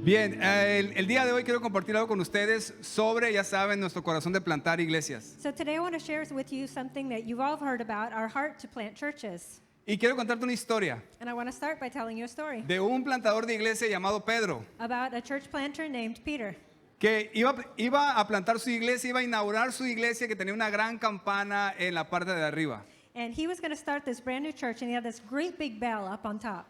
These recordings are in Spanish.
Bien, el día de hoy quiero compartir algo con ustedes sobre, ya saben, nuestro corazón de plantar iglesias. So today I want to share with you something that you've all heard about, our heart to plant churches. Y quiero contarte una historia And I want to start by telling you a story de un plantador de iglesia llamado Pedro, about a church planter named Peter. que iba a plantar su iglesia, iba a inaugurar su iglesia que tenía una gran campana en la parte de arriba. And he was going to start this brand new church, and he had this great big bell up on top.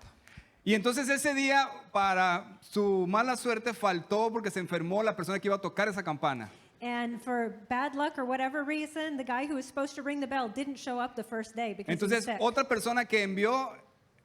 Y entonces ese día, para su mala suerte, faltó porque se enfermó la persona que iba a tocar esa campana. And for bad luck or whatever reason, the guy who was supposed to ring the bell didn't show up the first day because he was Entonces sick. otra persona que envió,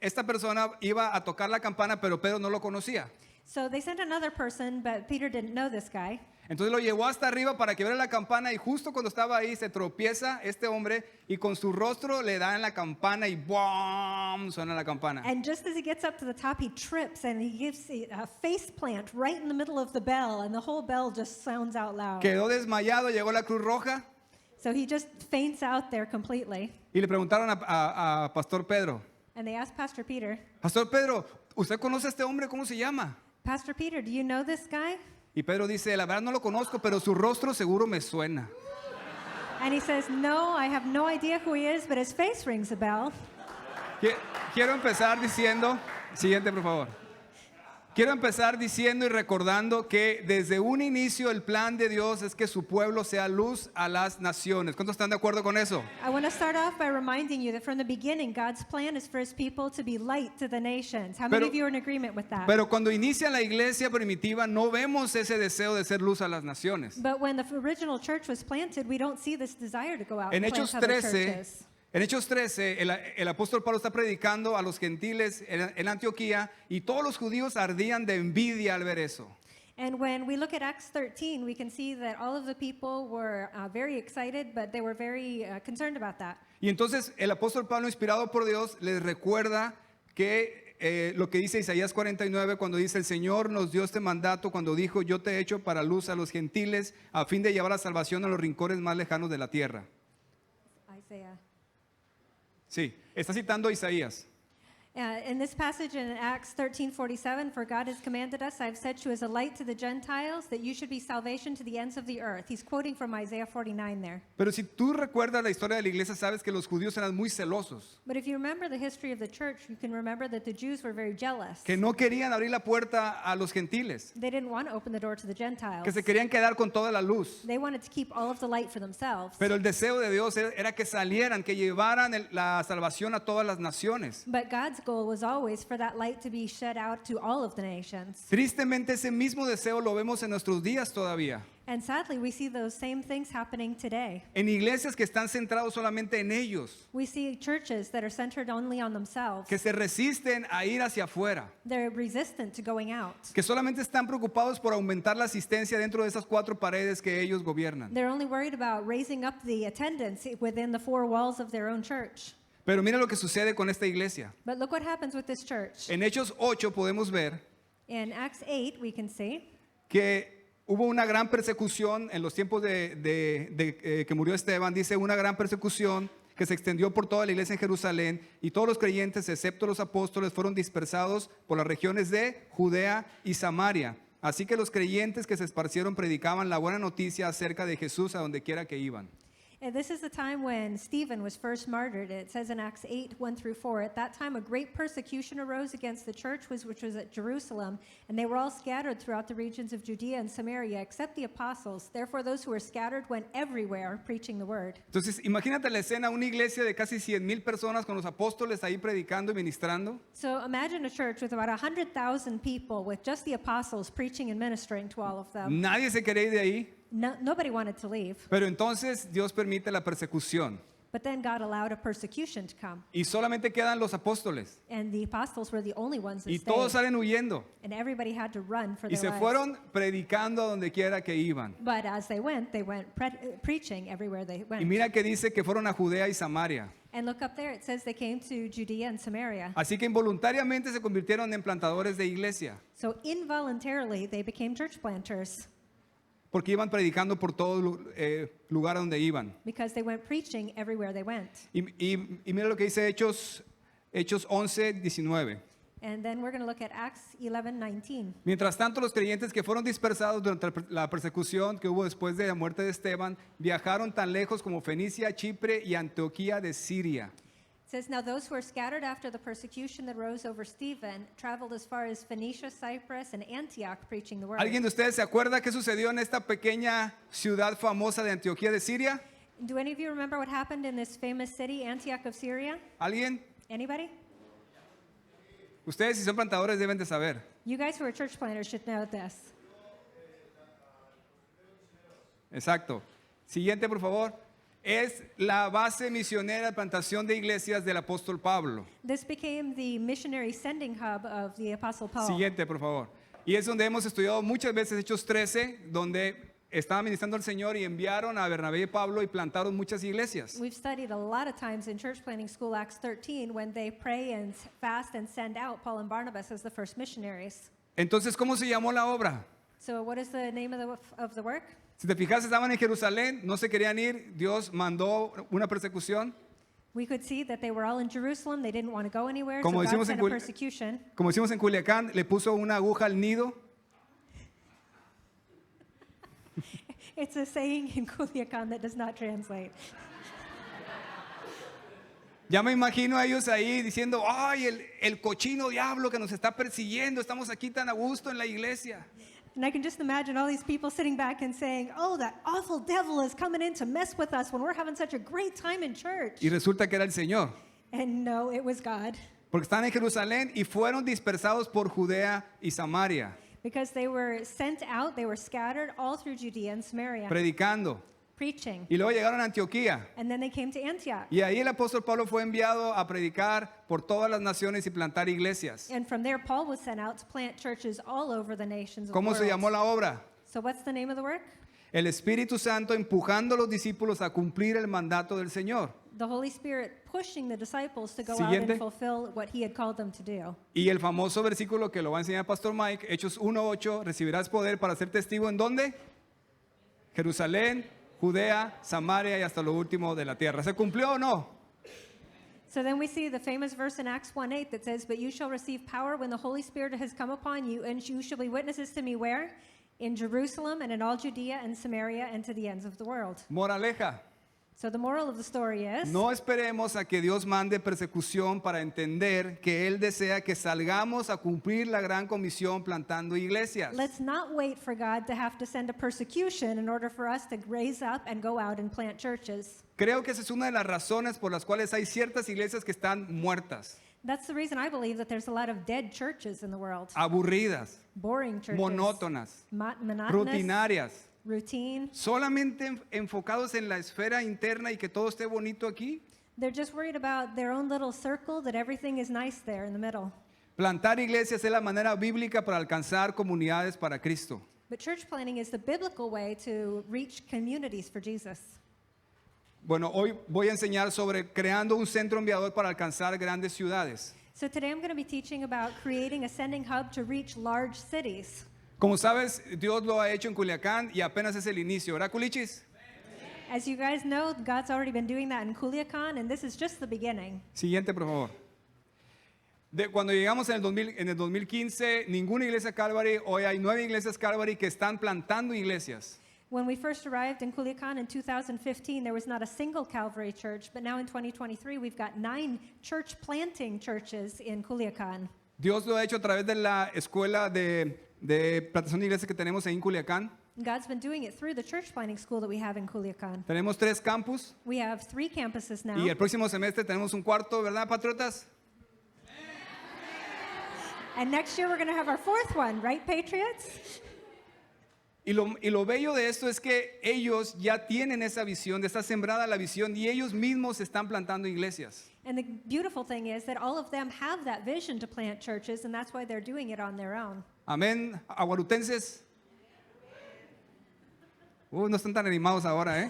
esta persona iba a tocar la campana, pero Pedro no lo conocía. So they sent another person, but Peter didn't know this guy. Entonces lo llevó hasta arriba para que viera la campana y justo cuando estaba ahí se tropieza este hombre y con su rostro le da en la campana y ¡bum! Suena la campana. And just as he gets up to the top, he trips and he gives a face plant right in the middle of the bell, and the whole bell just sounds out loud. Quedó desmayado, llegó la Cruz Roja So he just faints out there completely. y le preguntaron a Pastor Pedro, And they asked Pastor Peter, Pastor Pedro, ¿usted conoce a este hombre? ¿Cómo se llama? Pastor Peter, do you know this guy? Y Pedro dice, la verdad no lo conozco, pero su rostro seguro me suena. And he says, no, I have no idea who he is, but his face rings a bell. Quiero empezar diciendo, siguiente por favor. Quiero empezar diciendo y recordando que desde un inicio el plan de Dios es que su pueblo sea luz a las naciones. ¿Cuántos están de acuerdo con eso? I want to start off by reminding you that from the beginning, God's plan is for his people to be light to the nations. How many Pero- of you are in agreement with that? Pero cuando inicia la iglesia primitiva no vemos ese deseo de ser luz a las naciones. But when the original church was planted, we don't see this desire to go out En and Hechos plant other 13, churches. en Hechos 13 el apóstol Pablo está predicando a los gentiles en Antioquía y todos los judíos ardían de envidia al ver eso. And when we look at Acts 13, we can see that all of the people were very excited, but they were very concerned about that. Y entonces el apóstol Pablo, inspirado por Dios, les recuerda que lo que dice Isaías 49 cuando dice el Señor nos dio este mandato cuando dijo yo te he hecho para luz a los gentiles a fin de llevar la salvación a los rincones más lejanos de la tierra. Isaiah. Sí, está citando a Isaías. In this passage in Acts 13:47, for God has commanded us, I have set you as a light to the Gentiles, that you should be salvation to the ends of the earth. He's quoting from Isaiah 49 there. Pero si tú recuerdas la historia de la iglesia, sabes que los judíos eran muy celosos, But if you remember the history of the church, you can remember that the Jews were very jealous. que no querían abrir la puerta a los gentiles, They didn't want to open the door to the Gentiles. que se querían quedar con toda la luz. They wanted to keep all of the light for themselves. Pero el deseo de Dios era que salieran, que llevaran la salvación a todas las naciones. But God's goal was always for that light to be shed out to all of the nations. Tristemente ese mismo deseo lo vemos en nuestros días todavía. And sadly, we see those same things happening today. En iglesias que están centrados solamente en ellos, We see churches that are centered only on themselves. que se resisten a ir hacia afuera, They're resistant to going out. que solamente están preocupados por aumentar la asistencia dentro de esas 4 paredes que ellos gobiernan. They're only worried about raising up the attendance within the 4 walls of their own church. Pero mira lo que sucede con esta iglesia. But look what happens with this church. En Hechos 8 podemos ver In Acts 8, we can see que hubo una gran persecución en los tiempos que murió Esteban. Dice una gran persecución que se extendió por toda la iglesia en Jerusalén y todos los creyentes, excepto los apóstoles, fueron dispersados por las regiones de Judea y Samaria. Así que los creyentes que se esparcieron predicaban la buena noticia acerca de Jesús a donde quiera que iban. And this is the time when Stephen was first martyred. It says in Acts 8, 1-4, at that time a great persecution arose against the church which was at Jerusalem, and they were all scattered throughout the regions of Judea and Samaria, except the apostles. Therefore those who were scattered went everywhere preaching the word. Entonces, imagínate la escena, una iglesia de casi 100,000 personas con los apóstoles ahí predicando y ministrando. So imagine a church with about 100,000 people with just the apostles preaching and ministering to all of them. Nadie se quería ir de ahí, Nobody wanted to leave, pero entonces Dios permite la persecución but then God allowed a persecution to come. y solamente quedan los apóstoles And the apostles were the only ones that y todos stayed. salen huyendo And everybody had to run for y their se lives. fueron predicando a donde quiera que iban. But as they went preaching everywhere they went. Y mira que dice que fueron a Judea y Samaria. And look up there, it says they came to Judea and Samaria. Así que involuntariamente se convirtieron en plantadores de iglesia So involuntarily, they became church planters porque iban predicando por todo lugar a donde iban. because they went preaching everywhere they went. Y mira lo que dice Hechos 11, 19. And then we're going to look at Acts 11:19. Mientras tanto, los creyentes que fueron dispersados durante la persecución que hubo después de la muerte de Esteban viajaron tan lejos como Fenicia, Chipre y Antioquía de Siria. It says, now those who were scattered after the persecution that rose over Stephen traveled as far as Phoenicia, Cyprus, and Antioch preaching the word. ¿Alguien de ustedes se acuerda qué sucedió en esta pequeña ciudad famosa de Antioquía de Siria? Do any of you remember what happened in this famous city, Antioch of Syria? ¿Alguien? Anybody? Ustedes si son plantadores deben de saber. You guys who are church planters should know this. Exacto. Siguiente, por favor. Es la base misionera de plantación de iglesias del apóstol Pablo. This became the missionary sending hub of the Apostle Paul. Siguiente, por favor. Y es donde hemos estudiado muchas veces Hechos 13, donde estaba ministrando el Señor y enviaron a Bernabé y Pablo y plantaron muchas iglesias. We've studied a lot of times in church planting school, Acts 13, when they pray and fast and send out Paul and Barnabas as the first missionaries. Entonces, ¿cómo se llamó la obra? So what is the name of the work? Si te fijas, estaban en Jerusalén, no se querían ir, Dios mandó una persecución. We could see that they were all in Jerusalem. They didn't want to go anywhere, Como so God decimos en sent a Cul- persecution. Como decimos en Culiacán, le puso una aguja al nido. It's a saying in Culiacan that does not translate. Ya me imagino a ellos ahí diciendo, ay, el cochino diablo que nos está persiguiendo, estamos aquí tan a gusto en la iglesia. And I can just imagine all these people sitting back and saying, oh, that awful devil is coming in to mess with us when we're having such a great time in church. Y resulta que era el Señor. And no, it was God. Porque están en Jerusalén y fueron dispersados por Judea y Samaria, Because they were sent out, they were scattered all through Judea and Samaria, predicando. preaching. Y luego llegaron a Antioquía. And then they came to Antioch. Y ahí el apóstol Pablo fue enviado a predicar por todas las naciones y plantar iglesias. And from there, Paul was sent out to plant churches all over the nations of the ¿Cómo se world. llamó la obra? So what's the name of the work? El Espíritu Santo empujando a los discípulos a cumplir el mandato del Señor. The Holy Spirit pushing the disciples to go out Siguiente. and fulfill what he had called them to do. Y el famoso versículo que lo va a enseñar Pastor Mike, Hechos 1:8, recibirás poder para ser testigo ¿en dónde? Jerusalén, Judea, Samaria y hasta lo último de la tierra. ¿Se cumplió o no? So then we see the famous verse in Acts 1:8 that says, but you shall receive power when the Holy Spirit has come upon you, and you shall be witnesses to me where? In Jerusalem and in all Judea and Samaria and to the ends of the world. Moraleja, So the moral of the story is, no esperemos a que Dios mande persecución para entender que Él desea que salgamos a cumplir la gran comisión plantando iglesias. let's not wait for God to have to send a persecution in order for us to raise up and go out and plant churches. Creo que esa es una de las razones por las cuales hay ciertas iglesias que están muertas, That's the reason I believe that there's a lot of dead churches in the world. aburridas, Boring churches. monótonas, Monotonous. rutinarias, Routine. solamente enfocados en la esfera interna y que todo esté bonito aquí. They're just worried about their own little circle, that everything is nice there in the middle. Plantar iglesias es la manera bíblica para alcanzar comunidades para Cristo. But church planting is the biblical way to reach communities for Jesus. Bueno, hoy voy a enseñar sobre creando un centro enviador para alcanzar grandes ciudades. So today I'm going to be teaching about creating a sending hub to reach large cities. Como sabes, Dios lo ha hecho en Culiacán y apenas es el inicio, ¿verdad, Culichis? As you guys know, God's already been doing that in Culiacan, and this is just the beginning. Siguiente, por favor. Cuando llegamos en el 2015, ninguna iglesia Calvary, hoy hay 9 iglesias Calvary que están plantando iglesias. When we first arrived in Culiacan in 2015, there was not a single Calvary church, but now in 2023, we've got 9 church planting churches in Culiacan. Dios lo ha hecho a través de la escuela de plantación de iglesias que tenemos en Culiacán. God's been doing it through the church planting school that we have in Culiacan. Tenemos 3 campus We have 3 campuses now. y el próximo semestre tenemos un cuarto, ¿verdad, patriotas? And next year we're going to have our 4th one, right, Patriots? Y lo bello de esto es que ellos ya tienen esa visión, de estar sembrada la visión y ellos mismos están plantando iglesias. And the beautiful thing is that all of them have that vision to plant churches, and that's why they're doing it on their own. Amén, aguarutenses. No están tan animados ahora, ¿eh?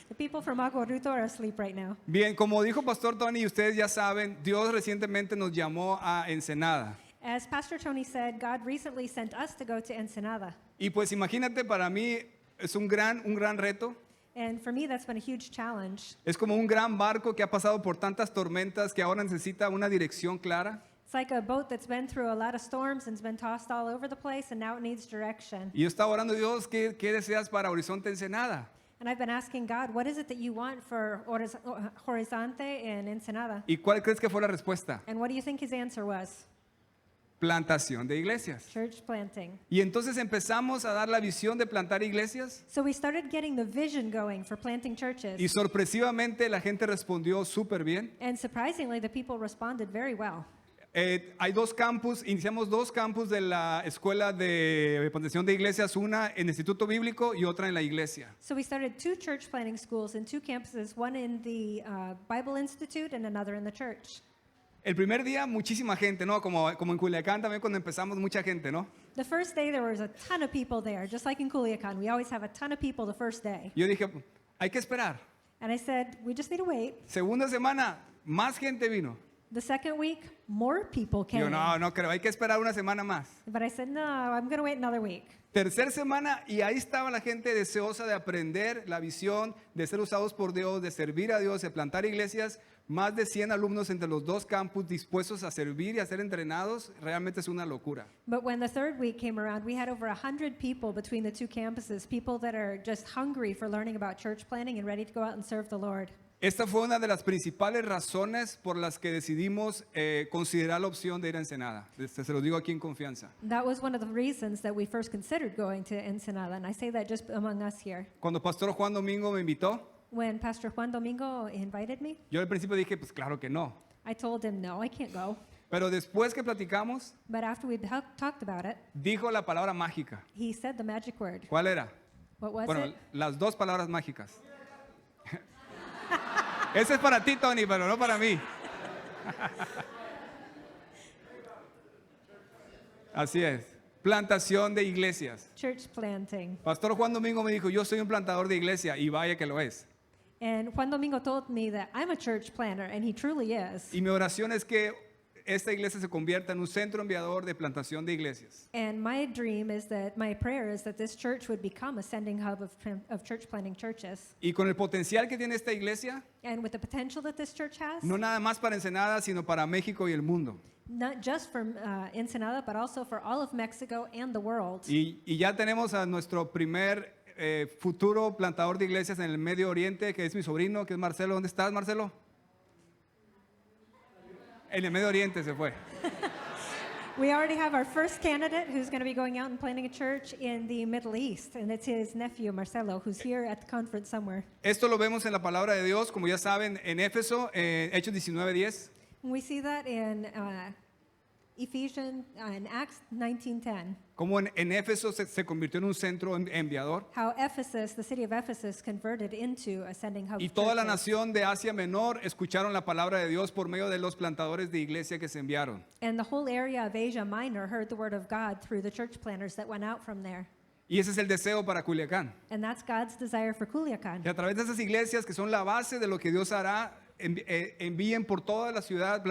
The people from Aguaruto are asleep right now. Bien, como dijo Pastor Tony y ustedes ya saben, Dios recientemente nos llamó a Ensenada. As Pastor Tony said, God recently sent us to go to Ensenada. Y pues imagínate, para mí es un gran reto. And for me, that's been a huge challenge. Es como un gran barco que ha pasado por tantas tormentas que ahora necesita una dirección clara. It's like a boat that's been through a lot of storms and's been tossed all over the place, and now it needs direction. Y yo estaba orando, Dios, ¿qué deseas para Horizonte Ensenada? And I've been asking God, what is it that you want for Horizonte and Ensenada? ¿Y cuál crees que fue la respuesta? And what do you think his answer was? Plantación de iglesias. Church planting. Y entonces empezamos a dar la visión de plantar iglesias So we started getting the vision going for planting churches. y sorpresivamente la gente respondió súper bien. And surprisingly, the people responded very well. Hay dos campus, iniciamos dos campus de la escuela de plantación de iglesias, una en el Instituto Bíblico y otra en la iglesia. So we started 2 church planting schools in 2 campuses, one in the Bible Institute and another in the church. El primer día muchísima gente, ¿no? Como en Culiacán también cuando empezamos mucha gente, ¿no? The first day there was a ton of people there, just like in Culiacan. We always have a ton of people the first day. Yo dije, hay que esperar. And I said, we just need to wait. Segunda semana, más gente vino. The second week, more people Yo came. no creo, hay que esperar una semana más. But I said, no, I'm going to wait another week. Tercera semana y ahí estaba la gente deseosa de aprender la visión, de ser usados por Dios, de servir a Dios, de plantar iglesias. Más de 100 alumnos entre los dos campus dispuestos a servir y a ser entrenados. Realmente es una locura. But when the third week came around, we had over 100 people between the 2 campuses, people that are just hungry for learning about church planting and ready to go out and serve the Lord. Esta fue una de las principales razones por las que decidimos considerar la opción de ir a Ensenada. Se lo digo aquí en confianza. That was one of the reasons that we first considered going to Ensenada, and I say that just among us here. Cuando Pastor Juan Domingo me invitó, When Pastor Juan Domingo invited me, yo al principio dije, pues claro que no. I told him, no, I can't go. Pero después que platicamos, But after we talked about it, dijo la palabra mágica. he said the magic word. ¿Cuál era? What was Bueno, it? las dos palabras mágicas. Ese es para ti, Tony, pero no para mí. Así es. Plantación de iglesias. Church planting. Pastor Juan Domingo me dijo, yo soy un plantador de iglesia, y vaya que lo es. And Juan Domingo told me that I'm a church planter, and he truly is. Y mi oración es que esta iglesia se convierta en un centro enviador de plantación de iglesias. And my prayer is that this church would become a sending hub of church planting churches. Y con el potencial que tiene esta iglesia, And with the potential that this church has, no nada más para Ensenada, sino para México y el mundo. not just for Ensenada, but also for all of Mexico and the world. Y ya tenemos a nuestro primer futuro plantador de iglesias en el Medio Oriente, que es mi sobrino, que es Marcelo. ¿Dónde estás, Marcelo? En el Medio Oriente se fue. We already have our first candidate who's going to be going out and planting a church in the Middle East, and it's his nephew, Marcelo, who's here at the conference somewhere. Esto lo vemos en la palabra de Dios, como ya saben, en Éfeso, Hechos 19:10. And we see that in Ephesians, in Acts 19:10, Como en Éfeso se convirtió en un centro enviador. how Ephesus, the city of Ephesus, converted into a sending hub Y of toda la churches. nación de Asia Menor escucharon la palabra de Dios por medio de los plantadores de iglesia que se enviaron. And the whole area of Asia Minor heard the word of God through the church planters that went out from there. Y ese es el deseo para Culiacán. And that's God's desire for Culiacan. Y a través de esas iglesias que son la base de lo que Dios hará, envíen por toda la ciudad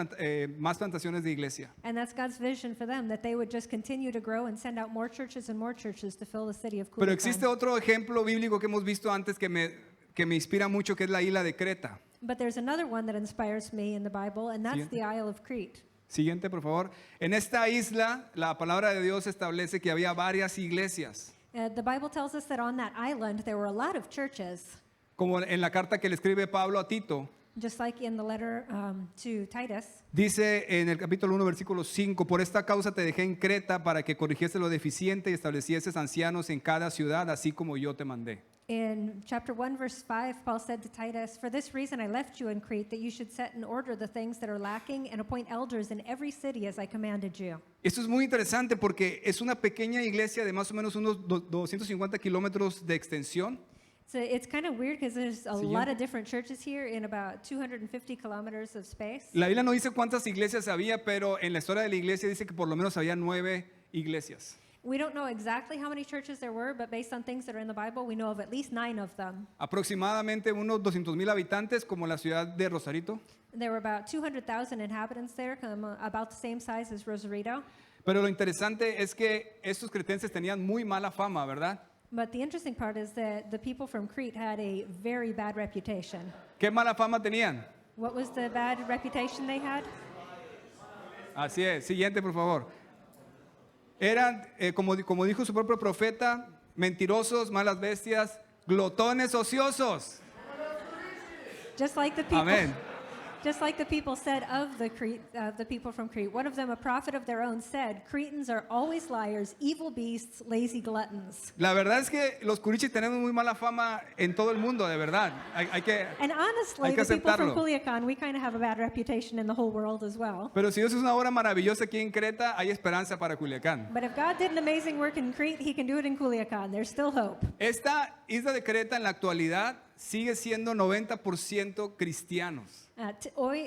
más plantaciones de iglesia. And that's God's vision for them, that they would just continue to grow and send out more churches and more churches to fill the city of Pero existe Culiacan. otro ejemplo bíblico que hemos visto antes que me inspira mucho, que es la isla de Creta. But there's another one that inspires me in the Bible, and that's Siguiente. the Isle of Crete. Siguiente, por favor. En esta isla, la palabra de Dios establece que había varias iglesias. The Bible tells us that on that island there were a lot of churches, Como en la carta que le escribe Pablo a Tito, just like in the letter to Titus. dice en el capítulo 1, versículo 5, por esta causa te dejé en Creta para que corrigiese lo deficiente y establecieses ancianos en cada ciudad, así como yo te mandé. In chapter 1, verse 5, Paul said to Titus, "For this reason I left you in Crete, that you should set in order the things that are lacking and appoint elders in every city as I commanded you." Esto es muy interesante porque es una pequeña iglesia de más o menos unos 250 kilómetros de extensión. So it's kind of weird because there's a Siguiente. lot of different churches here in about 250 kilometers of space. La Biblia no dice cuántas iglesias había, pero en la historia de la iglesia dice que por lo menos había 9 iglesias. We don't know exactly how many churches there were, but based on things that are in the Bible, we know of at least 9 of them. Aproximadamente unos 200,000 habitantes, como la ciudad de Rosarito. There were about 200,000 inhabitants there, about the same size as Rosarito. Pero lo interesante es que estos cretenses tenían muy mala fama, ¿verdad? But the interesting part is that the people from Crete had a very bad reputation. ¿Qué mala fama tenían? What was the bad reputation they had? Así es. Siguiente, por favor. Eran, como dijo su propio profeta, mentirosos, malas bestias, glotones ociosos. Just like the people, Amén. just like the people said of the people from Crete. One of them, a prophet of their own, said, "Cretans are always liars, evil beasts, lazy gluttons." La verdad es que los curichis tenemos muy mala fama en todo el mundo, de verdad. Hay que, And honestly, hay que the people from aceptarlo. Culiacan, we kind of have a bad reputation in the whole world as well. Pero si Dios es una obra maravillosa aquí en Creta, hay esperanza para Culiacán. But if God did an amazing work in Crete, He can do it in Culiacan. There's still hope. Esta isla de Creta en la actualidad sigue siendo 90% cristianos.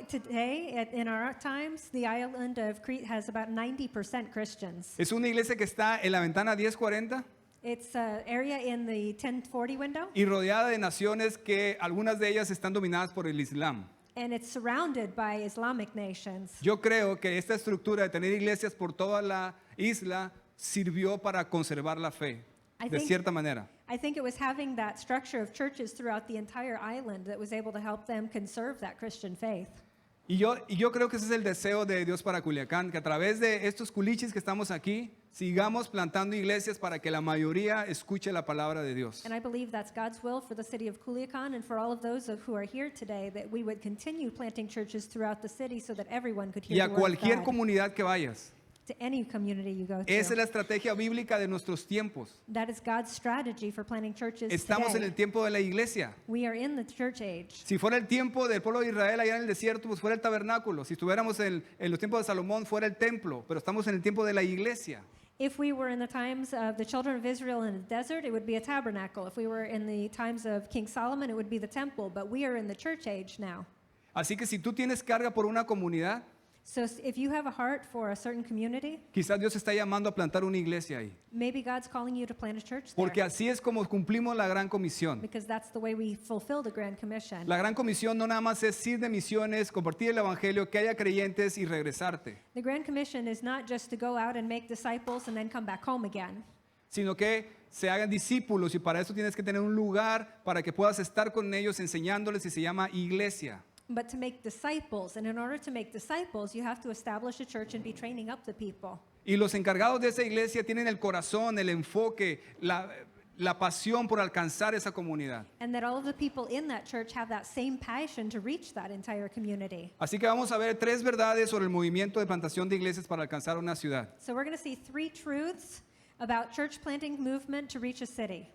Today, in our times, the island of Crete has about 90% Christians. Es una iglesia que está en la ventana 1040 It's an area in the 1040 window, y rodeada de naciones que algunas de ellas están dominadas por el Islam. and it's surrounded by Islamic nations. Yo creo que esta estructura de tener iglesias por toda la isla sirvió para conservar la fe, I de think- cierta manera. I think it was having that structure of churches throughout the entire island that was able to help them conserve that Christian faith. Y yo creo que ese es el deseo de Dios para Culiacán, que a través de estos culichis que estamos aquí, sigamos plantando iglesias para que la mayoría escuche la palabra de Dios. And I believe that's God's will for the city of Culiacan and for all of those who are here today, that we would continue planting churches throughout the city so that everyone could Y hear a the word of cualquier God. comunidad que vayas. To any community you go Esa es to. la estrategia bíblica de nuestros tiempos. That is God's strategy for planting churches Estamos en today. el tiempo de la iglesia. We are in the church age. Si fuera el tiempo del pueblo de Israel allá en el desierto, pues fuera el tabernáculo. Si estuviéramos en los tiempos de Salomón, fuera el templo. Pero estamos en el tiempo de la iglesia. If we were in the times of the children of Israel in the desert, it would be a tabernacle. If we were in the times of King Solomon, it would be the temple. But we are in the church age now. Así que si tú tienes carga por una comunidad, So if you have a heart for a certain community, quizás Dios está llamando a plantar una iglesia ahí. maybe God's calling you to plant a church Porque there. así es como cumplimos la gran comisión. Because that's the way we fulfill the Grand Commission. La gran comisión no nada más es ir de misiones, compartir el evangelio, que haya creyentes y regresarte, The Grand Commission is not just to go out and make disciples and then come back home again. sino que se hagan discípulos y para eso tienes que tener un lugar para que puedas estar con ellos enseñándoles y se llama iglesia. But to make disciples, and in order to make disciples, you have to establish a church and be training up the people. Y los encargados de esa iglesia tienen el corazón, el enfoque, la pasión por alcanzar esa comunidad. And that all of the people in that church have that same passion to reach that entire community. Así que vamos a ver 3 verdades sobre el movimiento de plantación de iglesias para alcanzar una ciudad. So we're going to see 3 truths about church planting movement to reach a city.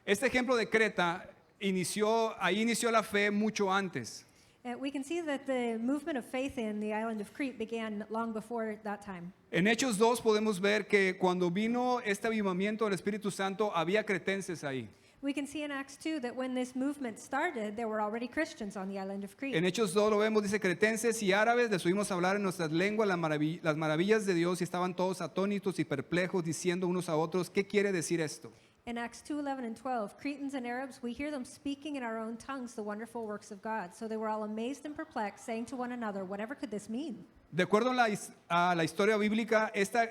Este ejemplo de Creta ahí inició la fe mucho antes. We can see that the movement of faith in the island of Crete began long before that time. En Hechos 2 podemos ver que cuando vino este avivamiento del Espíritu Santo había cretenses ahí. We can see in Acts 2 that when this movement started, there were already Christians on the island of Crete. En Hechos 2 lo vemos, dice cretenses y árabes, les oímos hablar en nuestras lenguas las maravillas de Dios y estaban todos atónitos y perplejos diciendo unos a otros, ¿qué quiere decir esto? In Acts 2, 11 and 12, Cretans and Arabs, we hear them speaking in our own tongues the wonderful works of God. So they were all amazed and perplexed, saying to one another, whatever could this mean? De acuerdo a la historia bíblica, esta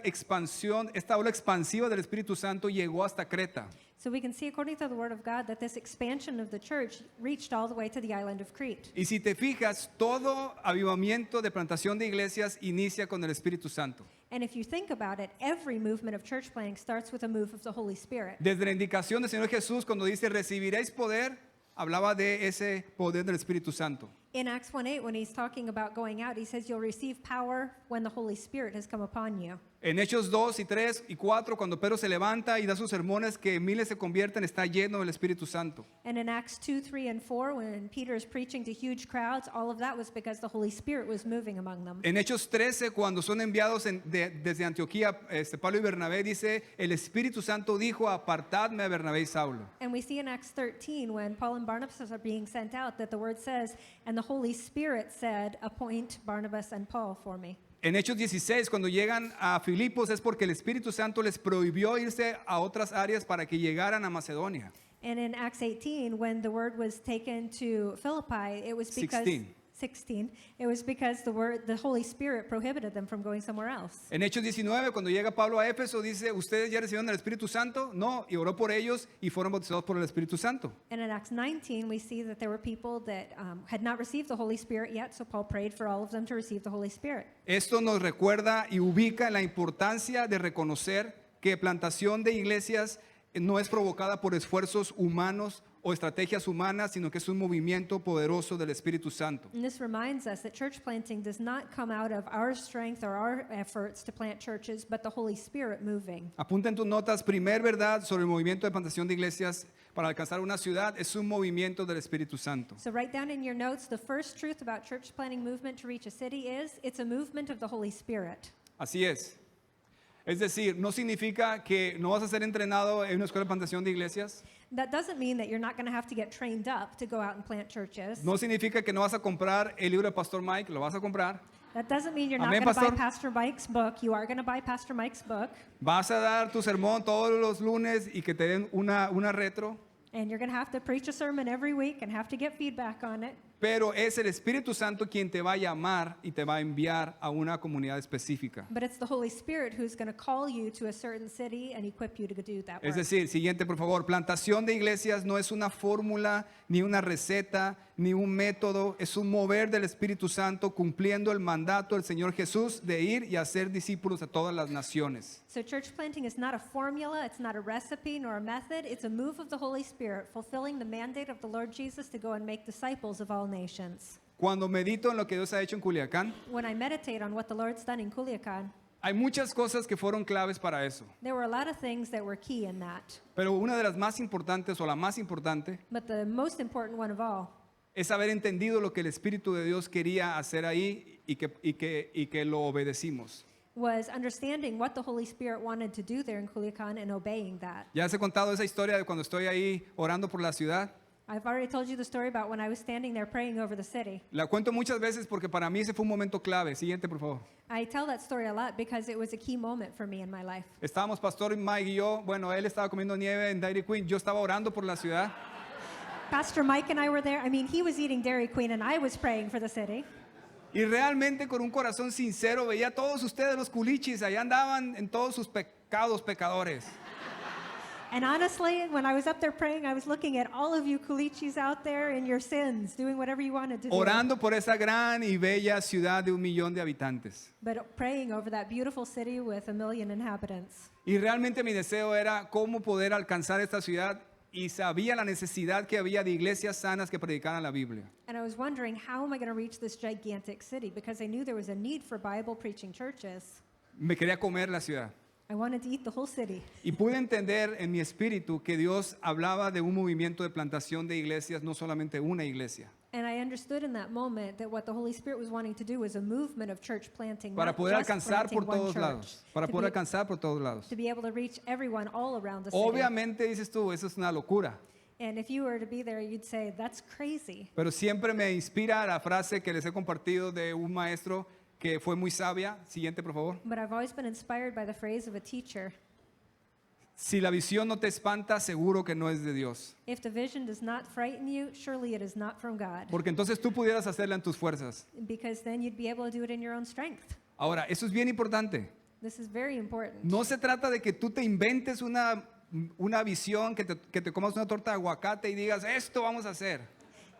ola expansiva del Espíritu Santo llegó hasta Creta. So we can see, according to the word of God, that this expansion of the church reached all the way to the island of Crete. Y si te fijas, todo avivamiento de plantación de iglesias inicia con el Espíritu Santo. And if you think about it, every movement of church planting starts with a move of the Holy Spirit. Desde la indicación del Señor Jesús, cuando dice recibiréis poder, hablaba de ese poder del Espíritu Santo. In Acts 1:8, when he's talking about going out, he says, you'll receive power when the Holy Spirit has come upon you. En Hechos 2 y 3 y 4, cuando Pedro se levanta y da sus sermones que miles se convierten, está lleno del Espíritu Santo. And in Acts 2, 3, and 4, when Peter is preaching to huge crowds, all of that was because the Holy Spirit was moving among them. En Hechos 13, cuando son enviados desde Antioquía, Pablo y Bernabé, dice, el Espíritu Santo dijo, apartadme a Bernabé y Saulo. And we see in Acts 13, when Paul and Barnabas are being sent out, that the word says, and the Holy Spirit said, appoint Barnabas and Paul for me. En Hechos 16, cuando llegan a Filipos, es porque el Espíritu Santo les prohibió irse a otras áreas para que llegaran a Macedonia. And in Acts 18, when the word was taken to Philippi, it was because 16. 16, it was because the Holy Spirit prohibited them from going somewhere else. En Hechos 19, cuando llega Pablo a Éfeso, dice, ¿ustedes ya recibieron el Espíritu Santo? No, y oró por ellos y fueron bautizados por el Espíritu Santo. And in Acts 19, we see that there were people that had not received the Holy Spirit yet, so Paul prayed for all of them to receive the Holy Spirit. Esto nos recuerda y ubica la importancia de reconocer que plantación de iglesias no es provocada por esfuerzos humanos o estrategias humanas, sino que es un movimiento poderoso del Espíritu Santo. And this reminds us that church planting does not come out of our strength or our efforts to plant churches, but the Holy Spirit moving. Apunta en tus notas, primer verdad sobre el movimiento de plantación de iglesias para alcanzar una ciudad es un movimiento del Espíritu Santo. So write down in your notes, the first truth about church planting movement to reach a city is it's a movement of the Holy Spirit. Así es. Es decir, no significa que no vas a ser entrenado en una escuela de plantación de iglesias. That doesn't mean that you're not going to have to get trained up to go out and plant churches. No significa que no vas a comprar el libro de Pastor Mike, lo vas a comprar. That doesn't mean you're not Amén, going to buy pastor. Pastor Mike's book. You are going to buy Pastor Mike's book, Vas a dar tu sermón todos los lunes y que te den una retro. and you're going to have to preach a sermon every week and have to get feedback on it. Pero es el Espíritu Santo quien te va a llamar y te va a enviar a una comunidad específica. But it's the Holy Spirit who's going to call you to a certain city and equip you to do that Es work. decir, siguiente por favor, plantación de iglesias no es una fórmula, ni una receta, ni un método, es un mover del Espíritu Santo cumpliendo el mandato del Señor Jesús de ir y hacer discípulos a todas las naciones. So church planting is not a formula, it's not a recipe nor a method, it's a move of the Holy Spirit, fulfilling the mandate of the Lord Jesus to go and make disciples of all nations. Cuando medito en lo que Dios ha hecho en Culiacán, When I meditate on what the Lord's done in Culiacan, hay muchas cosas que fueron claves para eso. there were a lot of things that were key in that. Pero una de las más importantes o la más importante But the most important one of all es haber entendido lo que el Espíritu de Dios quería hacer ahí y que lo obedecimos. was understanding what the Holy Spirit wanted to do there in Culiacan and obeying that. Ya les he contado esa historia de cuando estoy ahí orando por la ciudad. I've already told you the story about when I was standing there praying over the city. La cuento muchas veces porque para mí ese fue un momento clave. Siguiente, por favor. I tell that story a lot because it was a key moment for me in my life. Estábamos Pastor Mike y yo, bueno, él estaba comiendo nieve en Dairy Queen, yo estaba orando por la ciudad. Pastor Mike and I were there. I mean, he was eating Dairy Queen and I was praying for the city. Y realmente con un corazón sincero veía a todos ustedes los culichis, allá andaban en todos sus pecados pecadores. And honestly, when I was up there praying, I was looking at all of you culichis out there in your sins, doing whatever you wanted to do. Orando por esa gran y bella ciudad de 1 millón de habitantes. But praying over that beautiful city with 1 million inhabitants. Y realmente mi deseo era cómo poder alcanzar esta ciudad y sabía la necesidad que había de iglesias sanas que predicaran la Biblia. And I was wondering, how am I going to reach this gigantic city? Because I knew there was a need for Bible preaching churches. Me quería comer la ciudad. I wanted to eat the whole city. Y pude entender en mi espíritu que Dios hablaba de un movimiento de plantación de iglesias, no solamente una iglesia. And I understood in that moment that what the Holy Spirit was wanting to do was a movement of church planting, Para not poder just alcanzar planting por one todos church. lados. Para To poder be- alcanzar por todos lados. to be able to reach everyone all around the city. Obviamente dices tú, eso es una locura. And if you were to be there, you'd say, that's crazy. Pero siempre me inspira la frase que les he compartido de un maestro que fue muy sabia. Siguiente, por favor. But I've always been inspired by the phrase of a teacher. Si la visión no te espanta, seguro que no es de Dios. If the vision does not frighten you, surely it is not from God. Porque entonces tú pudieras hacerla en tus fuerzas. Because then you'd be able to do it in your own strength. Ahora, eso es bien importante. This is very important. No se trata de que tú te inventes una visión, que te comas una torta de aguacate y digas, esto vamos a hacer.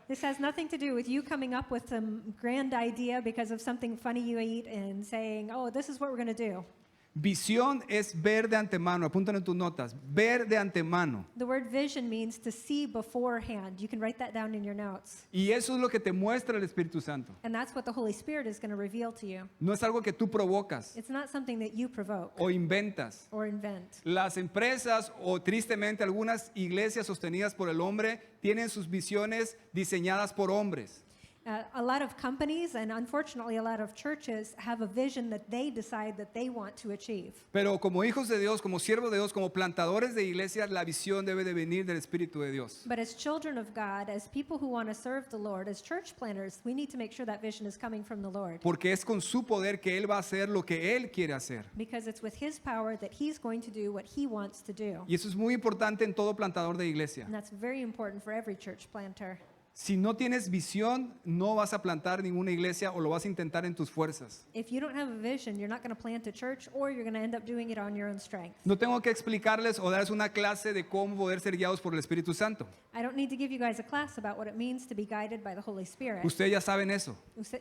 This has nothing to do with you coming up with some grand idea because of something funny you eat and saying, oh, this is what we're going to do. Visión es ver de antemano, apúntalo en tus notas, ver de antemano. The word vision means to see beforehand. You can write that down in your notes. Y eso es lo que te muestra el Espíritu Santo. And that's what the Holy Spirit is going to reveal to you. No es algo que tú provocas It's not something that you provoke o inventas. or invent. Las empresas o tristemente algunas iglesias sostenidas por el hombre tienen sus visiones diseñadas por hombres. A lot of companies and unfortunately a lot of churches have a vision that they decide that they want to achieve. Pero como hijos de Dios, como siervos de Dios, como plantadores de iglesias, la visión debe de venir del Espíritu de Dios. But as children of God, as people who want to serve the Lord, as church planners, we need to make sure that vision is coming from the Lord. Porque es con su poder que Él va a hacer lo que Él quiere hacer. Because it's with His power that He's going to do what He wants to do. Y eso es muy importante en todo plantador de iglesia. And that's very important for every church planter. Si no tienes visión, no vas a plantar ninguna iglesia o lo vas a intentar en tus fuerzas. If you don't have a vision, you're not going to plant a church, or you're going to end up doing it on your own strength. No tengo que explicarles o darles una clase de cómo poder ser guiados por el Espíritu Santo. I don't need to give you guys a class about what it means to be guided by the Holy Spirit. Ustedes ya saben eso.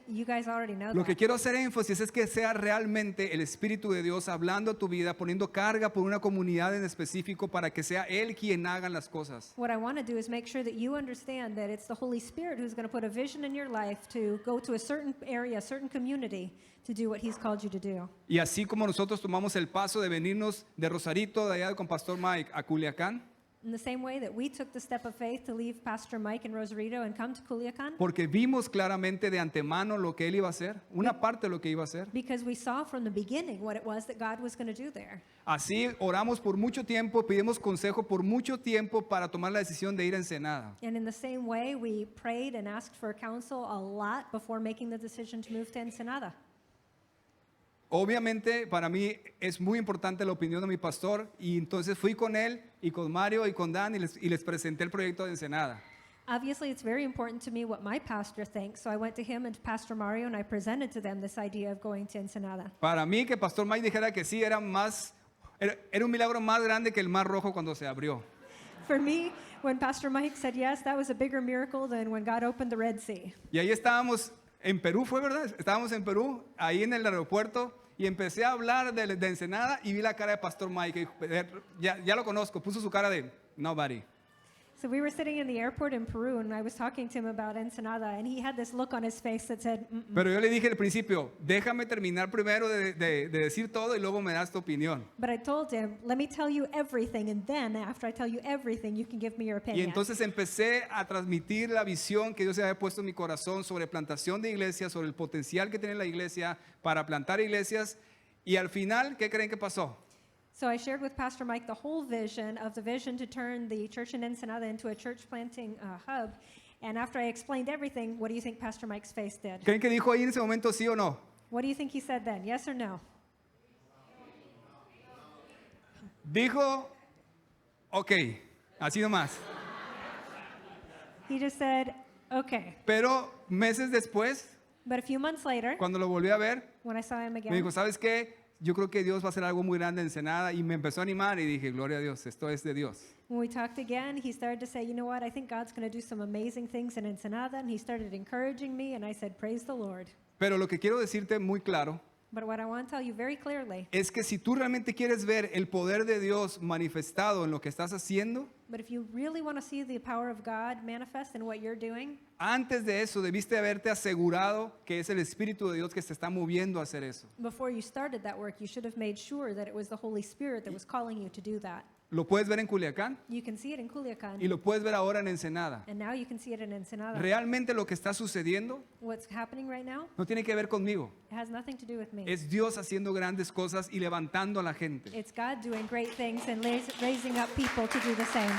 You guys already know Lo que that. quiero hacer énfasis es que sea realmente el Espíritu de Dios hablando a tu vida, poniendo carga por una comunidad en específico para que sea Él quien haga las cosas. What I want to do is make sure that you understand that it's the Holy Spirit who's going to put a vision in your life to go to a certain area, a certain community, to do what He's called you to do. Y así como nosotros tomamos el paso de venirnos de Rosarito, de allá con Pastor Mike, a Culiacán, In the same way that we took the step of faith to leave Pastor Mike in Rosarito and come to Culiacan, porque vimos claramente de antemano lo que Él iba a hacer, una parte de lo que iba a hacer. because we saw from the beginning what it was that God was going to do there. Así oramos por mucho tiempo, pedimos consejo por mucho tiempo para tomar la decisión de ir a Ensenada. And in the same way, we prayed and asked for counsel a lot before making the decision to move to Ensenada. Obviamente para mí es muy importante la opinión de mi pastor y entonces fui con él y con Mario y con Dan y les presenté el proyecto de Ensenada. Obviously, it's very important to me what my pastor thinks, so I went to him and to Pastor Mario and I presented to them this idea of going to Ensenada. Para mí que Pastor Mike dijera que sí era un milagro más grande que el Mar Rojo cuando se abrió. For me, when Pastor Mike said yes, that was a bigger miracle than when God opened the Red Sea. Y ahí estábamos en Perú, ¿fue verdad? Estábamos en Perú, ahí en el aeropuerto y empecé a hablar de Ensenada y vi la cara de Pastor Mike y dijo, ya lo conozco, puso su cara de nobody. So we were sitting in the airport in Peru and I was talking to him about Ensenada and he had this look on his face that said, "Mm-mm." Pero yo le dije al principio, déjame terminar primero de decir todo y luego me das tu opinión. But I told him, let me tell you everything and then after I tell you everything, you can give me your Y opinion. entonces empecé a transmitir la visión que Dios había puesto en mi corazón sobre plantación de iglesias, sobre el potencial que tiene la iglesia para plantar iglesias. Y al final, ¿qué creen que pasó? So I shared with Pastor Mike the whole vision of the vision to turn the church in Ensenada into a church planting hub. And after I explained everything, what do you think Pastor Mike's face did? ¿Creen que dijo ahí en ese momento sí o no? What do you think he said then? Yes or no? Dijo, ok, así nomás. He just said, okay. Pero meses después, But a few months later, cuando lo volví a ver, when I saw him me again, dijo, ¿sabes qué? Yo creo que Dios va a hacer algo muy grande en Ensenada. Y me empezó a animar y dije, gloria a Dios, esto es de Dios. when we talked again, he started to say, you know what, I think God's going to do some amazing things in Ensenada. And he started encouraging me, and I said, praise the Lord. Pero lo que quiero decirte muy claro But what I want to tell you very clearly, es que si tú realmente quieres ver el poder de Dios manifestado en lo que estás haciendo, but if you really want to see the power of God manifest in what you're doing, antes de eso debiste haberte asegurado que es el Espíritu de Dios que se está moviendo a hacer eso. before you started that work, you should have made sure that it was the Holy Spirit that was calling you to do that. Lo puedes ver en Culiacán You can see it in Culiacan, y lo puedes ver ahora en Ensenada. and now you can see it in Ensenada. Realmente lo que está sucediendo What's happening right now, no tiene que ver conmigo. it has nothing to do with me. Es Dios haciendo grandes cosas y levantando a la gente. It's God doing great things and raising up people to do the same.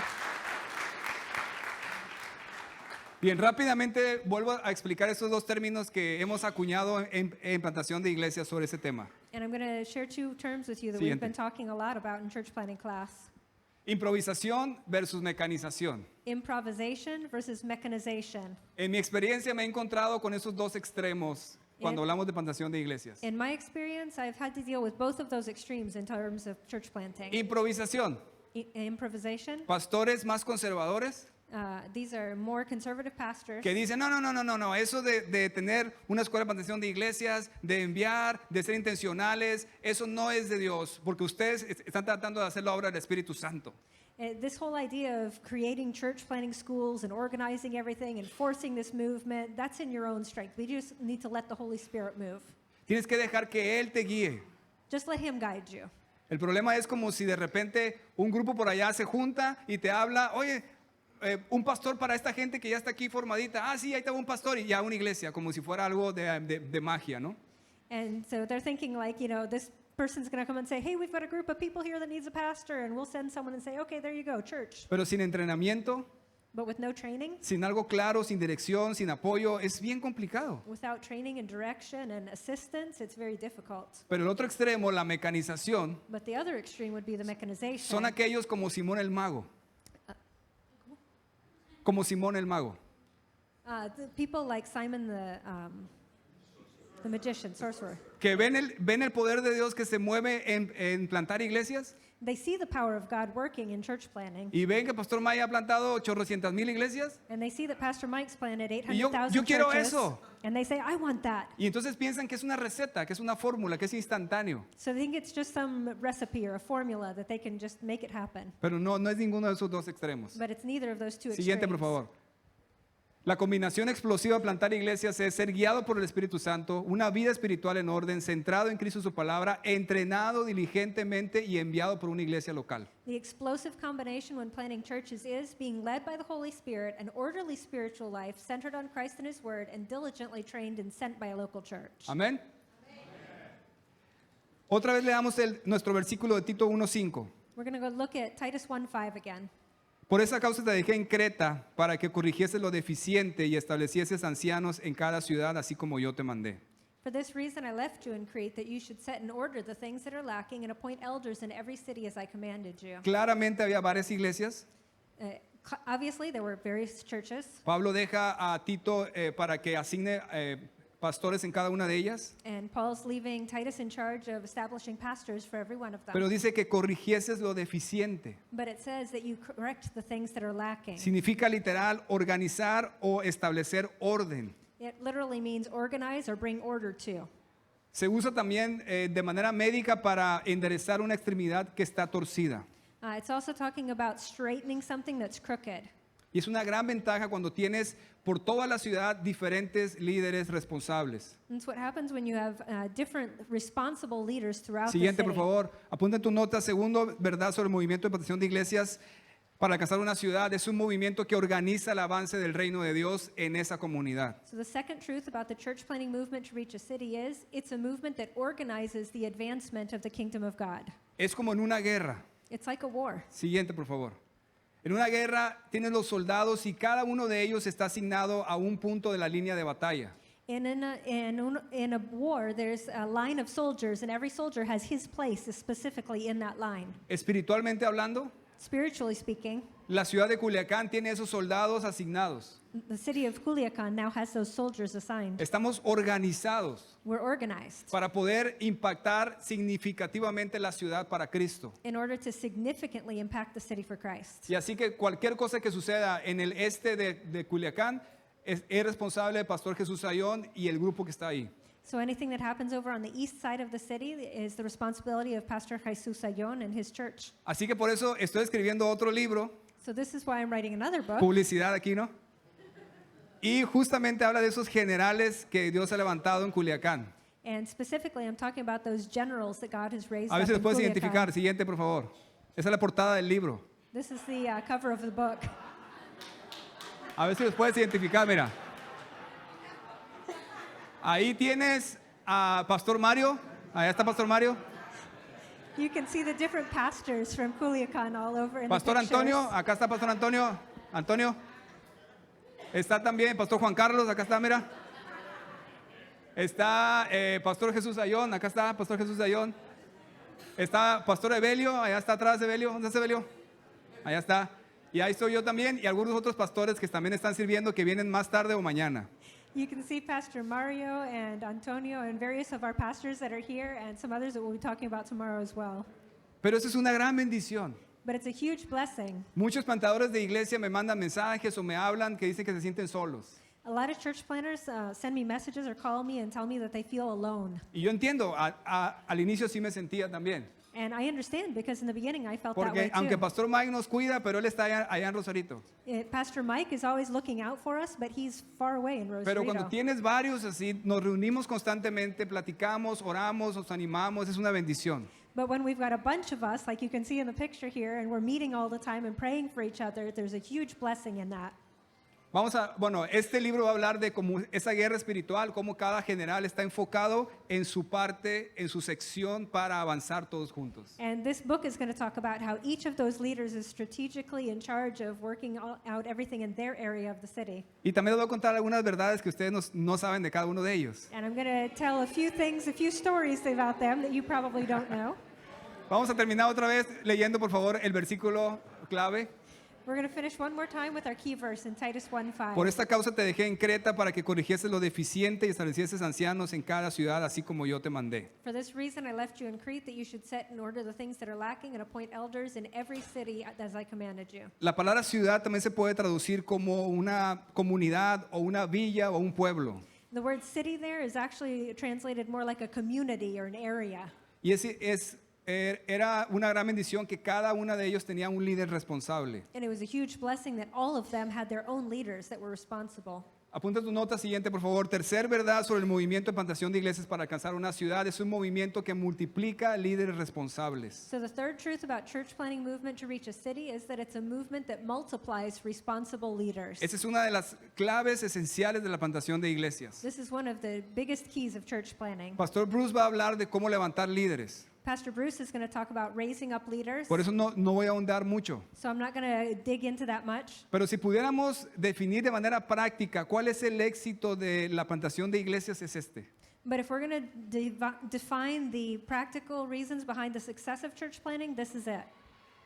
Bien, rápidamente vuelvo a explicar esos dos términos que hemos acuñado en plantación de iglesias sobre ese tema. And I'm going to share two terms with you that Siguiente. we've been talking a lot about in church planting class. Improvisación versus mecanización. Improvisation versus mechanization. En mi experiencia me he encontrado con esos dos extremos cuando hablamos de plantación de iglesias. In my experience, I've had to deal with both of those extremes in terms of church planting. Improvisación. Improvisation, Pastores más conservadores these are more conservative pastors que dicen, no, eso de tener una escuela de plantación de iglesias, de enviar, de ser intencionales, eso no es de Dios, porque ustedes están tratando de hacer la obra del Espíritu Santo. This whole idea of creating church planting schools and organizing everything and forcing this movement, that's in your own strength. We just need to let the Holy Spirit move. Tienes que dejar que Él te guíe. Just let Him guide you. El problema es como si de repente un grupo por allá se junta y te habla, oye, un pastor para esta gente que ya está aquí formadita. Ah, sí, ahí está un pastor y ya una iglesia, como si fuera algo de magia, ¿no? And so they're thinking like, you know, this person's going to come and say, hey, we've got a group of people here that needs a pastor, and we'll send someone and say, okay, there you go, church. Pero sin entrenamiento, But with no training, sin algo claro, sin dirección, sin apoyo, es bien complicado. without training and direction and assistance, it's very difficult. Pero el otro extremo, la mecanización, But the other extreme would be the mechanization. son aquellos como Simón el Mago. Como Simón el Mago. The people like Simon the magician, sorcerer. que ven el poder de Dios que se mueve en plantar iglesias They see the power of God working in church planting, y ven que Pastor Mike ha plantado 800,000 iglesias and they see that Pastor Mike's planted yo 800,000 quiero churches, eso. and they say, I want that. y entonces piensan que es una receta, que es una fórmula, que es instantáneo. So they think it's just some recipe or a formula that they can just make it happen. Pero no es ninguno de esos dos extremos. But it's neither of those two Siguiente, por extremes. favor. La combinación explosiva de plantar iglesias es ser guiado por el Espíritu Santo, una vida espiritual en orden, centrado en Cristo y su palabra, entrenado diligentemente y enviado por una iglesia local. The explosive combination when planting churches is being led by the Holy Spirit, an orderly spiritual life centered on Christ and His Word, and diligently trained and sent by a local church. Amén. Otra vez le damos nuestro versículo de Tito 1:5. We're going to go look at Titus 1:5 again. Por esa causa te dejé en Creta para que corrigieses lo deficiente y establecieses ancianos en cada ciudad, así como yo te mandé. For this reason I left you in Crete, that you should set in order the things that are lacking and appoint elders in every city as I commanded you. Claramente había varias iglesias. Obviously, there were various churches, Pablo deja a Tito para que asigne pastores en cada una de ellas, and Paul's leaving Titus in charge of establishing pastors for every one of them. pero dice que corrigieses lo deficiente. But it says that you correct the things that are lacking. Significa literal organizar o establecer orden. It literally means organize or bring order to. Se usa también de manera médica para enderezar una extremidad que está torcida. It's also talking about straightening something that's crooked. Y es una gran ventaja cuando tienes por toda la ciudad diferentes líderes responsables. That's what happens when you have different responsible leaders throughout Siguiente, the por city. favor. Apunta en tu nota. Segundo, verdad sobre el movimiento de protección de iglesias para alcanzar una ciudad. Es un movimiento que organiza el avance del reino de Dios en esa comunidad. So the second truth about the church planting movement to reach a city is it's a movement that organizes the advancement of the kingdom of God. Es como en una guerra. It's like a war. Siguiente, por favor. En una guerra tienes los soldados y cada uno de ellos está asignado a un punto de la línea de batalla. And in a war, there's a line of soldiers, and every soldier has his place specifically in that line. Espiritualmente hablando, Spiritually speaking, la ciudad de Culiacán tiene esos soldados asignados. the city of Culiacan now has those soldiers assigned. Estamos organizados We're organized para poder impactar significativamente la ciudad para Cristo. in order to significantly impact the city for Christ. Y así que cualquier cosa que suceda en el este de Culiacán es responsable del Pastor Jesús Ayón y el grupo que está ahí. So anything that happens over on the east side of the city is the responsibility of Pastor Jesus Ayon and his church. Así que por eso estoy escribiendo otro libro, So this is why I'm writing another book. publicidad aquí, ¿no? Y justamente habla de esos generales que Dios ha levantado en Culiacán. And specifically, I'm talking about those generals that God has raised A ver up si los in puedes Culiacan. identificar. Siguiente, por favor. Esa es la portada del libro. This is the cover of the book. A ver si los puedes identificar, mira. Ahí tienes a Pastor Mario. Allá está Pastor Mario. You can see the different pastors from Culiacan all over in Pastor the pictures. Antonio, acá está Pastor Antonio. Antonio. Está también Pastor Juan Carlos, acá está, mira. Está Pastor Jesús Ayón, acá está Pastor Jesús Ayón. Está Pastor Evelio, allá está atrás Evelio. ¿Dónde está Evelio? Allá está. Y ahí estoy yo también y algunos otros pastores que también están sirviendo que vienen más tarde o mañana. You can see Pastor Mario and Antonio and various of our pastors that are here and some others that we'll be talking about tomorrow as well. Pero eso es una gran bendición. But it's a huge blessing. Muchos plantadores de iglesia me mandan mensajes o me hablan que dicen que se sienten solos. A lot of church planners send me messages or call me and tell me that they feel alone. Y yo entiendo, al inicio sí me sentía también. And I understand because in the beginning I felt that way Porque too. aunque Pastor Mike nos cuida, pero él está allá en Rosarito. Pastor Mike is always looking out for us, but he's far away in Rosarito. Pero cuando tienes varios así, nos reunimos constantemente, platicamos, oramos, nos animamos, es una bendición. But when we've got a bunch of us, like you can see in the picture here, and we're meeting all the time and praying for each other, there's a huge blessing in that. Este libro va a hablar de cómo esa guerra espiritual, cómo cada general está enfocado en su parte, en su sección para avanzar todos juntos. And this book is going to talk about how each of those leaders is strategically in charge of working out everything in their area of the city. Y también les voy a contar algunas verdades que ustedes no saben de cada uno de ellos. And I'm going to tell a few things, a few stories about them that you probably don't know. Vamos a terminar otra vez leyendo, por favor, el versículo clave. We're going to finish one more time with our key verse in Titus 1:5. Por esta causa te dejé en Creta para que corrigieses lo deficiente y establecieses ancianos en cada ciudad, así como yo te mandé. For this reason I left you in Crete, that you should set in order the things that are lacking and appoint elders in every city as I commanded you. La palabra ciudad también se puede traducir como una comunidad o una villa o un pueblo. The word city there is actually translated more like a community or an area. Y era una gran bendición que cada una de ellos tenía un líder responsable. And it was a huge blessing that all of them had their own leaders that were responsible. Apunta tu nota siguiente, por favor. Tercer verdad sobre el movimiento de plantación de iglesias para alcanzar una ciudad. Es un movimiento que multiplica líderes responsables. So the third truth about church planting movement to reach a city is that it's a movement that multiplies responsible leaders. Esa es una de las claves esenciales de la plantación de iglesias. This is one of the biggest keys of church planting. Pastor Bruce va a hablar de cómo levantar líderes. Pastor Bruce is going to talk about raising up leaders. Por eso no voy a ahondar mucho. So I'm not going to dig into that much. Pero si pudiéramos definir de manera práctica cuál es el éxito de la plantación de iglesias, es este. But if we're going to define the practical reasons behind the success of church planting, this is it.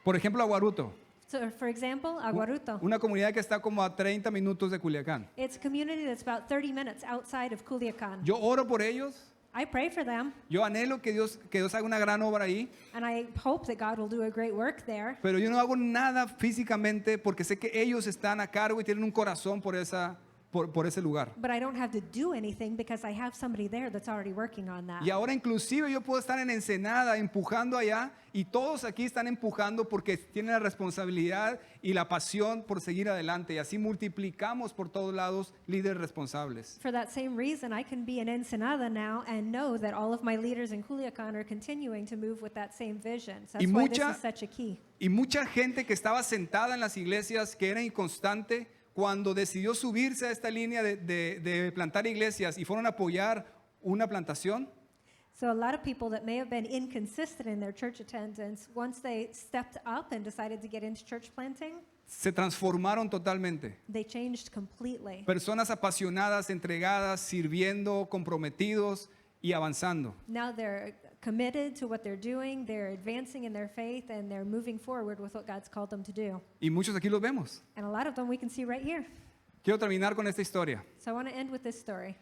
Por ejemplo, Aguaruto, So for example, Aguaruto. una comunidad que está como a 30 minutos de Culiacán. It's a community that's about 30 minutes outside of Culiacan. Yo oro por ellos, I pray for them, yo anhelo que Dios haga una gran obra ahí, and I hope that God will do a great work there. pero yo no hago nada físicamente porque sé que ellos están a cargo y tienen un corazón por ese lugar. But I don't have to do anything because I have somebody there that's already working on that. Y ahora inclusive yo puedo estar en Ensenada empujando allá y todos aquí están empujando porque tienen la responsabilidad y la pasión por seguir adelante y así multiplicamos por todos lados líderes responsables. For that same reason, I can be in Ensenada now and know that all of my leaders in Culiacan are continuing to move with that same vision. So Y that's why this mucha- is such a key. Y mucha gente que estaba sentada en las iglesias, que era inconstante, cuando decidió subirse a esta línea de plantar iglesias y fueron a apoyar una plantación, So a lot of people that may have been inconsistent in their church attendance, once they stepped up and decided to get into church planting, se transformaron totalmente. they changed completely. Personas apasionadas, entregadas, sirviendo, comprometidos y avanzando. Now they're committed to what they're doing, they're advancing in their faith, and they're moving forward with what God's called them to do. Y muchos aquí los vemos. And a lot of them we can see right here. Quiero terminar con esta historia. So I want to end with this story.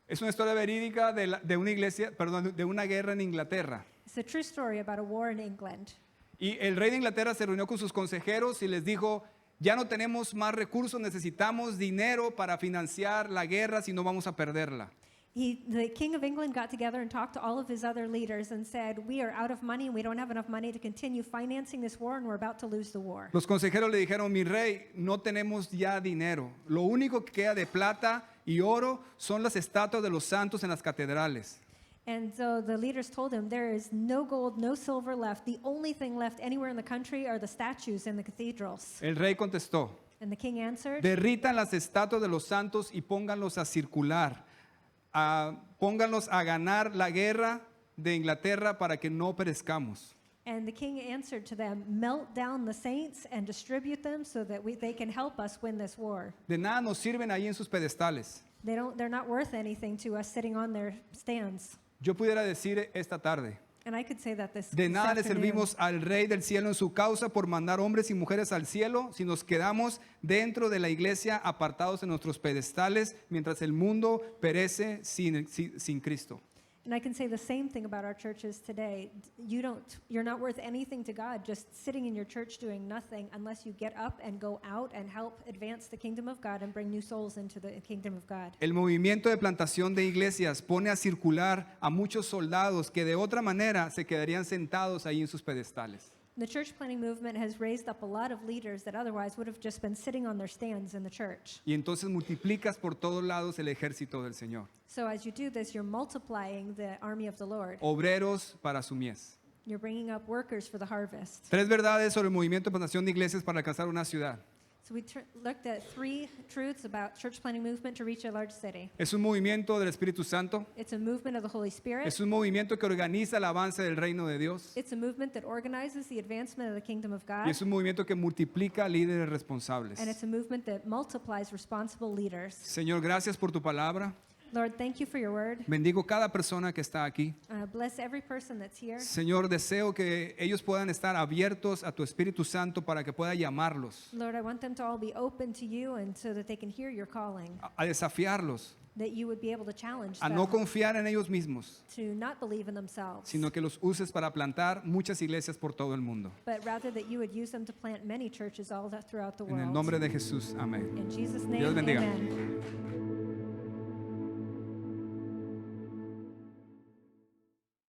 Es una historia verídica de una iglesia, perdón, de una guerra en Inglaterra. It's a true story about a war in England. Y el rey de Inglaterra se reunió con sus consejeros y les dijo, ya no tenemos más recursos, necesitamos dinero para financiar la guerra si no vamos a perderla. The king of England got together and talked to all of his other leaders and said, we are out of money and we don't have enough money to continue financing this war and we're about to lose the war. Los consejeros le dijeron, mi rey, no tenemos ya dinero. Lo único que queda de plata y oro son las estatuas de los santos en las catedrales. And so the leaders told him, there is no gold, no silver left. The only thing left anywhere in the country are the statues in the cathedrals. El rey contestó, And the king answered, derritan las estatuas de los santos y pónganlos a circular. Pónganlos a ganar la guerra de Inglaterra para que no perezcamos. and the king answered to them, melt down the saints and distribute them so that they can help us win this war. De nada nos sirven ahí en sus pedestales. They're not worth anything to us sitting on their stands. Yo pudiera decir esta tarde, And I could say that this de nada le afternoon. servimos al Rey del cielo en su causa por mandar hombres y mujeres al cielo si nos quedamos dentro de la iglesia apartados en nuestros pedestales mientras el mundo perece sin Cristo. And I can say the same thing about our churches today. You're not worth anything to God just sitting in your church doing nothing unless you get up and go out and help advance the kingdom of God and bring new souls into the kingdom of God. El movimiento de plantación de iglesias pone a circular a muchos soldados que de otra manera se quedarían sentados ahí en sus pedestales. The church planting movement has raised up a lot of leaders that otherwise would have just been sitting on their stands in the church. Y entonces multiplicas por todos lados el ejército del Señor. So as you do this, you're multiplying the army of the Lord. Obreros para su mies. You're bringing up workers for the harvest. Tres verdades sobre el movimiento de plantación de iglesias para alcanzar una ciudad. So we looked at 3 truths about church planting movement to reach a large city. Es un movimiento del Espíritu Santo. It's a movement of the Holy Spirit. Es un movimiento que organiza el avance del reino de Dios. It's a movement that organizes the advancement of the kingdom of Y God. es un movimiento que multiplica líderes responsables. And it's a movement that multiplies responsible leaders. Señor, gracias por tu palabra. Lord, thank you for your word. Bendigo cada persona que está aquí. Bless every person that's here. Señor, deseo que ellos puedan estar abiertos a tu Espíritu Santo para que pueda llamarlos, Lord, I want them to all be open to you and so that they can hear your calling, a desafiarlos, that you would be able to challenge a them no confiar en ellos mismos, to not believe in themselves, sino que los uses para plantar muchas iglesias por todo el mundo. but rather that you would use them to plant many churches all throughout the En el world. nombre de Jesús, amén. In Jesus' name, Dios bendiga. amen.